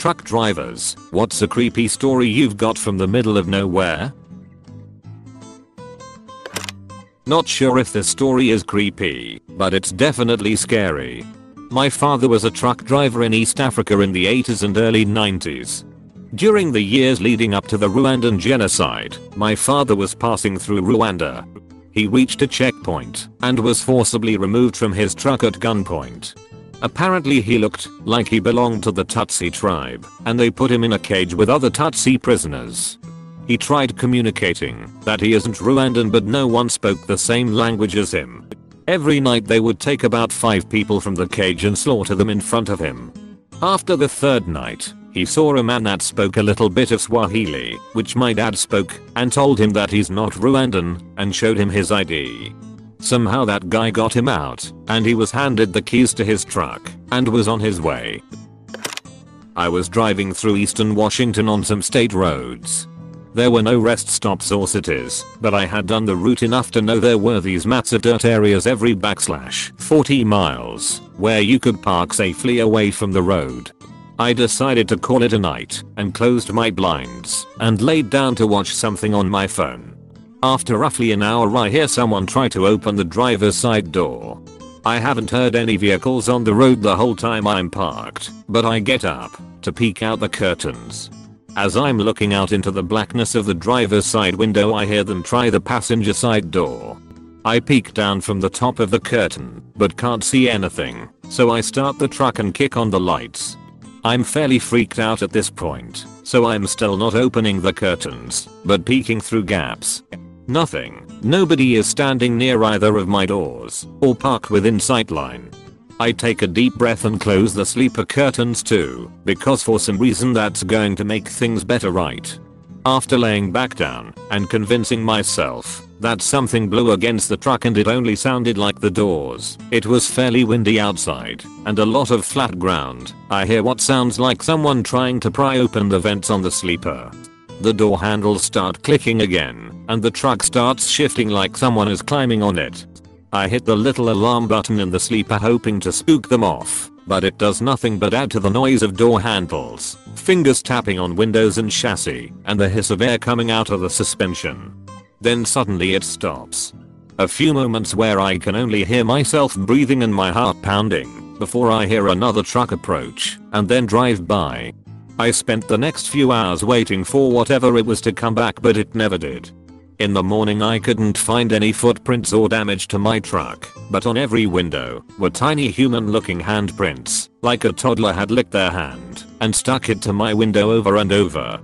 truck drivers, what's a creepy story you've got from the middle of nowhere? Not sure if this story is creepy, but it's definitely scary. My father was a truck driver in East Africa in the 80s and early 90s. During the years leading up to the Rwandan genocide, my father was passing through Rwanda. He reached a checkpoint and was forcibly removed from his truck at gunpoint. Apparently he looked like he belonged to the Tutsi tribe, and they put him in a cage with other Tutsi prisoners. He tried communicating that he isn't Rwandan, but no one spoke the same language as him. Every night they would take about 5 people from the cage and slaughter them in front of him. After the 3rd night, he saw a man that spoke a little bit of Swahili, which my dad spoke, and told him that he's not Rwandan, and showed him his ID. Somehow that guy got him out, and he was handed the keys to his truck, and was on his way. I was driving through eastern Washington on some state roads. There were no rest stops or cities, but I had done the route enough to know there were these massive dirt areas every /40 miles, where you could park safely away from the road. I decided to call it a night, and closed my blinds, and laid down to watch something on my phone. After roughly an hour I hear someone try to open the driver's side door. I haven't heard any vehicles on the road the whole time I'm parked, but I get up to peek out the curtains. As I'm looking out into the blackness of the driver's side window I hear them try the passenger side door. I peek down from the top of the curtain, but can't see anything, so I start the truck and kick on the lights. I'm fairly freaked out at this point, so I'm still not opening the curtains, but peeking through gaps. Nothing. Nobody is standing near either of my doors, or parked within sightline. I take a deep breath and close the sleeper curtains too, because for some reason that's going to make things better, right? After laying back down and convincing myself that something blew against the truck and it only sounded like the doors, it was fairly windy outside and a lot of flat ground, I hear what sounds like someone trying to pry open the vents on the sleeper. The door handles start clicking again, and the truck starts shifting like someone is climbing on it. I hit the little alarm button in the sleeper hoping to spook them off, but it does nothing but add to the noise of door handles, fingers tapping on windows and chassis, and the hiss of air coming out of the suspension. Then suddenly it stops. A few moments where I can only hear myself breathing and my heart pounding, before I hear another truck approach, and then drive by. I spent the next few hours waiting for whatever it was to come back, but it never did. In the morning I couldn't find any footprints or damage to my truck, but on every window were tiny human looking handprints, like a toddler had licked their hand and stuck it to my window over and over.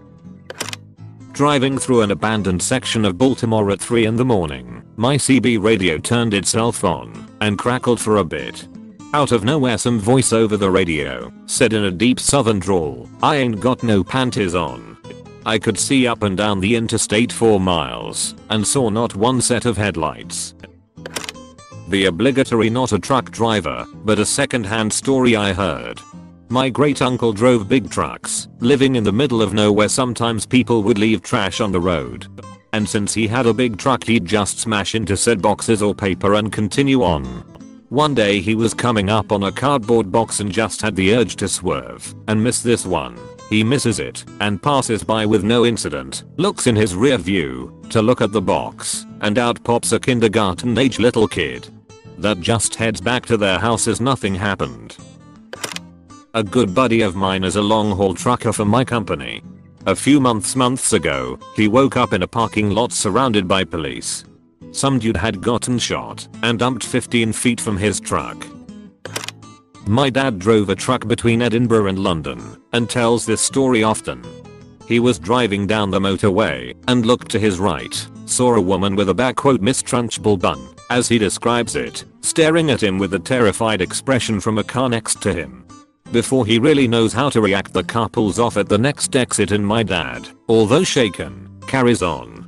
Driving through an abandoned section of Baltimore at 3 in the morning, my CB radio turned itself on and crackled for a bit. Out of nowhere some voice over the radio said in a deep southern drawl, "I ain't got no panties on." I could see up and down the interstate 4 miles and saw not one set of headlights. The obligatory not a truck driver, but a second-hand story I heard. My great uncle drove big trucks, living in the middle of nowhere. Sometimes people would leave trash on the road. And since he had a big truck he'd just smash into said boxes or paper and continue on. One day he was coming up on a cardboard box and just had the urge to swerve and miss this one. He misses it and passes by with no incident, looks in his rear view to look at the box, and out pops a kindergarten age little kid that just heads back to their house as nothing happened. A good buddy of mine is a long haul trucker for my company. A few months ago, he woke up in a parking lot surrounded by police. Some dude had gotten shot and dumped 15 feet from his truck. My dad drove a truck between Edinburgh and London and tells this story often. He was driving down the motorway and looked to his right, saw a woman with a "mistrunchable bun," as he describes it, staring at him with a terrified expression from a car next to him. Before he really knows how to react, the car pulls off at the next exit and my dad, although shaken, carries on.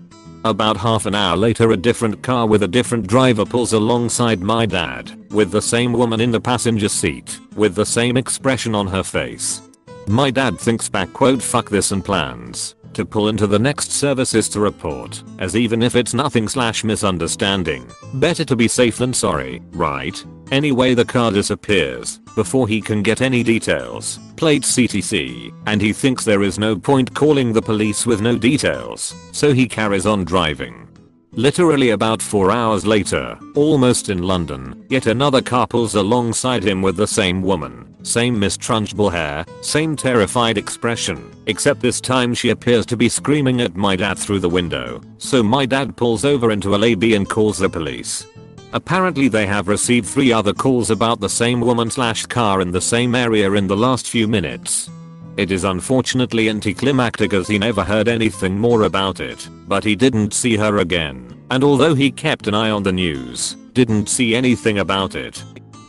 About half an hour later a different car with a different driver pulls alongside my dad, with the same woman in the passenger seat, with the same expression on her face. My dad thinks back "fuck this" and plans to pull into the next services to report, as even if it's nothing/misunderstanding, better to be safe than sorry, right? Anyway, the car disappears before he can get any details. Plates CTC, and he thinks there is no point calling the police with no details, so he carries on driving. Literally about 4 hours later, almost in London, yet another car pulls alongside him with the same woman, same mistrunchable hair, same terrified expression, except this time she appears to be screaming at my dad through the window, so my dad pulls over into a lobby and calls the police. Apparently they have received 3 other calls about the same woman/car in the same area in the last few minutes. It is unfortunately anticlimactic as he never heard anything more about it, but he didn't see her again, and although he kept an eye on the news, didn't see anything about it.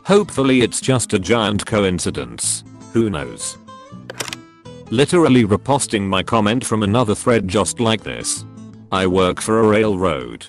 Hopefully it's just a giant coincidence. Who knows? Literally reposting my comment from another thread just like this. I work for a railroad.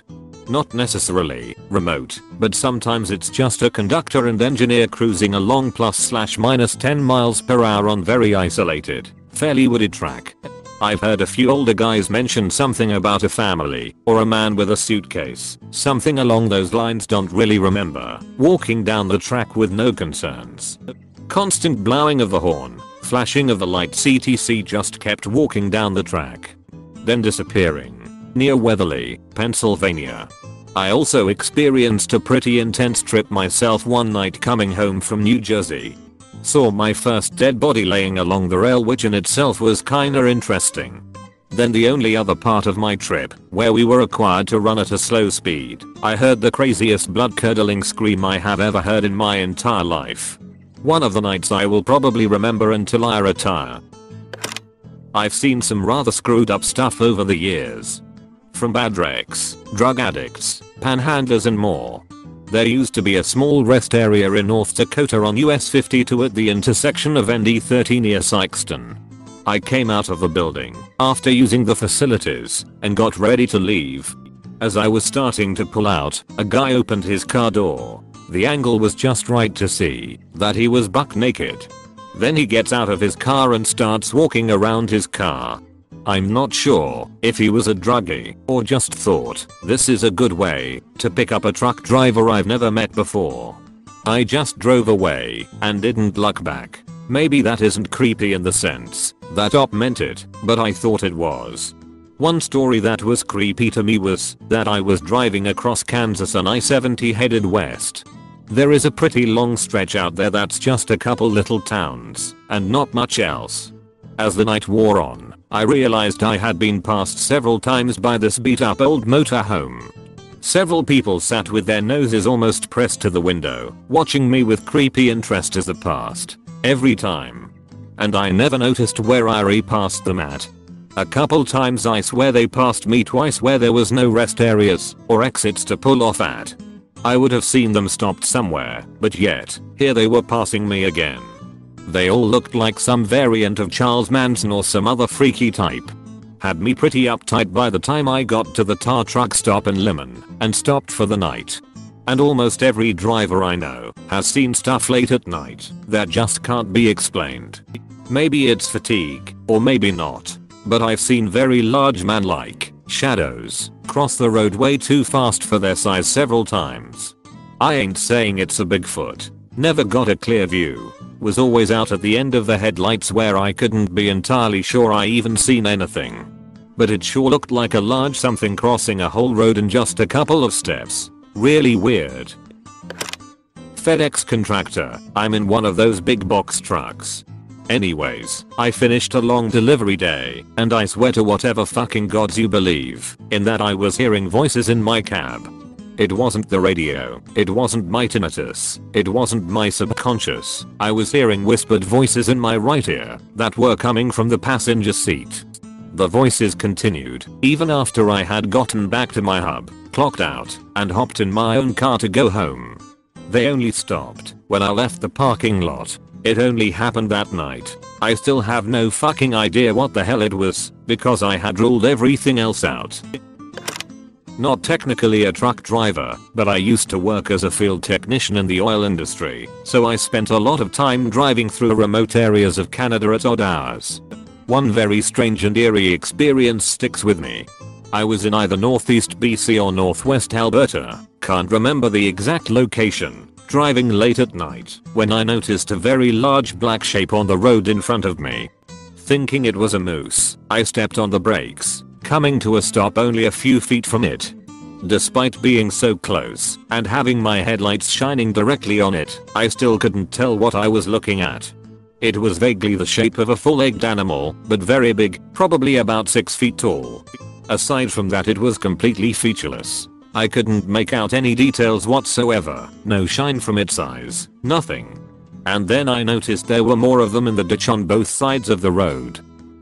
Not necessarily remote, but sometimes it's just a conductor and engineer cruising along ±10 miles per hour on very isolated, fairly wooded track. I've heard a few older guys mention something about a family, or a man with a suitcase, something along those lines, don't really remember, walking down the track with no concerns. Constant blowing of the horn, flashing of the lights, etc, just kept walking down the track. Then disappearing. Near Weatherly, Pennsylvania. I also experienced a pretty intense trip myself one night coming home from New Jersey. Saw my first dead body laying along the rail, which in itself was kinda interesting. Then the only other part of my trip, where we were required to run at a slow speed, I heard the craziest blood-curdling scream I have ever heard in my entire life. One of the nights I will probably remember until I retire. I've seen some rather screwed up stuff over the years. From bad wrecks, drug addicts, panhandlers and more. There used to be a small rest area in North Dakota on US 52 at the intersection of ND 30 near Sikeston. I came out of the building after using the facilities and got ready to leave. As I was starting to pull out, a guy opened his car door. The angle was just right to see that he was buck naked. Then he gets out of his car and starts walking around his car. I'm not sure if he was a druggie or just thought this is a good way to pick up a truck driver I've never met before. I just drove away and didn't look back. Maybe that isn't creepy in the sense that op meant it, but I thought it was. One story that was creepy to me was that I was driving across Kansas on I-70 headed west. There is a pretty long stretch out there that's just a couple little towns and not much else. As the night wore on, I realized I had been passed several times by this beat up old motorhome. Several people sat with their noses almost pressed to the window, watching me with creepy interest as it passed. Every time. And I never noticed where I repassed them at. A couple times I swear they passed me twice where there was no rest areas or exits to pull off at. I would have seen them stopped somewhere, but yet, here they were passing me again. They all looked like some variant of Charles Manson or some other freaky type. Had me pretty uptight by the time I got to the tar truck stop in Lemon and stopped for the night. And almost every driver I know has seen stuff late at night that just can't be explained. Maybe it's fatigue, or maybe not. But I've seen very large man-like shadows cross the road way too fast for their size several times. I ain't saying it's a Bigfoot. Never got a clear view. Was always out at the end of the headlights where I couldn't be entirely sure I even seen anything. But it sure looked like a large something crossing a whole road in just a couple of steps. Really weird. FedEx contractor. I'm in one of those big box trucks. Anyways, I finished a long delivery day, and I swear to whatever fucking gods you believe in that I was hearing voices in my cab. It wasn't the radio, it wasn't my tinnitus, it wasn't my subconscious. I was hearing whispered voices in my right ear that were coming from the passenger seat. The voices continued even after I had gotten back to my hub, clocked out, and hopped in my own car to go home. They only stopped when I left the parking lot. It only happened that night. I still have no fucking idea what the hell it was, because I had ruled everything else out. Not technically a truck driver, but I used to work as a field technician in the oil industry, so I spent a lot of time driving through remote areas of Canada at odd hours. One very strange and eerie experience sticks with me. I was in either northeast BC or northwest Alberta, can't remember the exact location, driving late at night when I noticed a very large black shape on the road in front of me. Thinking it was a moose, I stepped on the brakes, coming to a stop only a few feet from it. Despite being so close and having my headlights shining directly on it, I still couldn't tell what I was looking at. It was vaguely the shape of a full-legged animal, but very big, probably about 6 feet tall. Aside from that, it was completely featureless. I couldn't make out any details whatsoever, no shine from its eyes, nothing. And then I noticed there were more of them in the ditch on both sides of the road.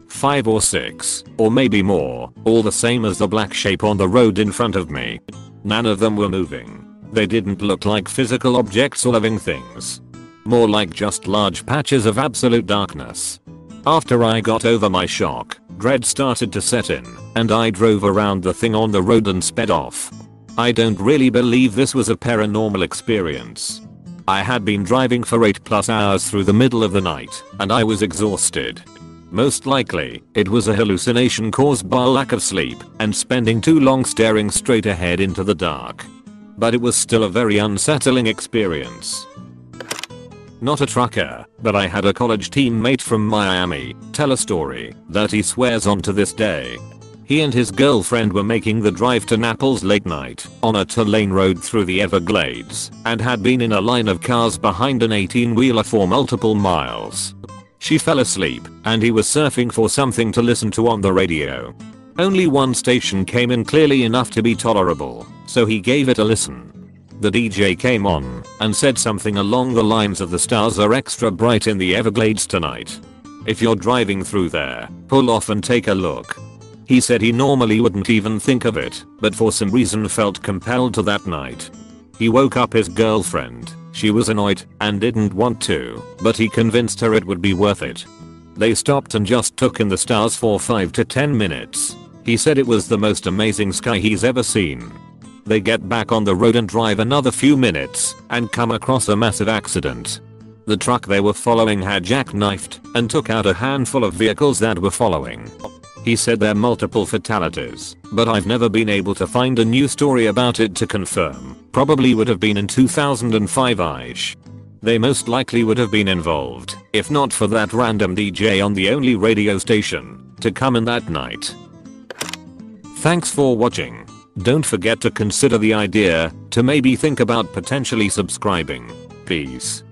5 or 6, or maybe more, all the same as the black shape on the road in front of me. None of them were moving. They didn't look like physical objects or living things. More like just large patches of absolute darkness. After I got over my shock, dread started to set in, and I drove around the thing on the road and sped off. I don't really believe this was a paranormal experience. I had been driving for 8+ hours through the middle of the night, and I was exhausted. Most likely, it was a hallucination caused by lack of sleep and spending too long staring straight ahead into the dark. But it was still a very unsettling experience. Not a trucker, but I had a college teammate from Miami tell a story that he swears on to this day. He and his girlfriend were making the drive to Naples late night on a 2-lane road through the Everglades and had been in a line of cars behind an 18-wheeler for multiple miles. She fell asleep and he was surfing for something to listen to on the radio. Only one station came in clearly enough to be tolerable, so he gave it a listen. The DJ came on and said something along the lines of "The stars are extra bright in the Everglades tonight. If you're driving through there, pull off and take a look." He said he normally wouldn't even think of it, but for some reason felt compelled to that night. He woke up his girlfriend. She was annoyed and didn't want to, but he convinced her it would be worth it. They stopped and just took in the stars for 5 to 10 minutes. He said it was the most amazing sky he's ever seen. They get back on the road and drive another few minutes and come across a massive accident. The truck they were following had jackknifed and took out a handful of vehicles that were following. He said there are multiple fatalities, but I've never been able to find a new story about it to confirm. Probably would have been in 2005ish. They most likely would have been involved, if not for that random DJ on the only radio station to come in that night. Thanks for watching. Don't forget to consider the idea to maybe think about potentially subscribing. Peace.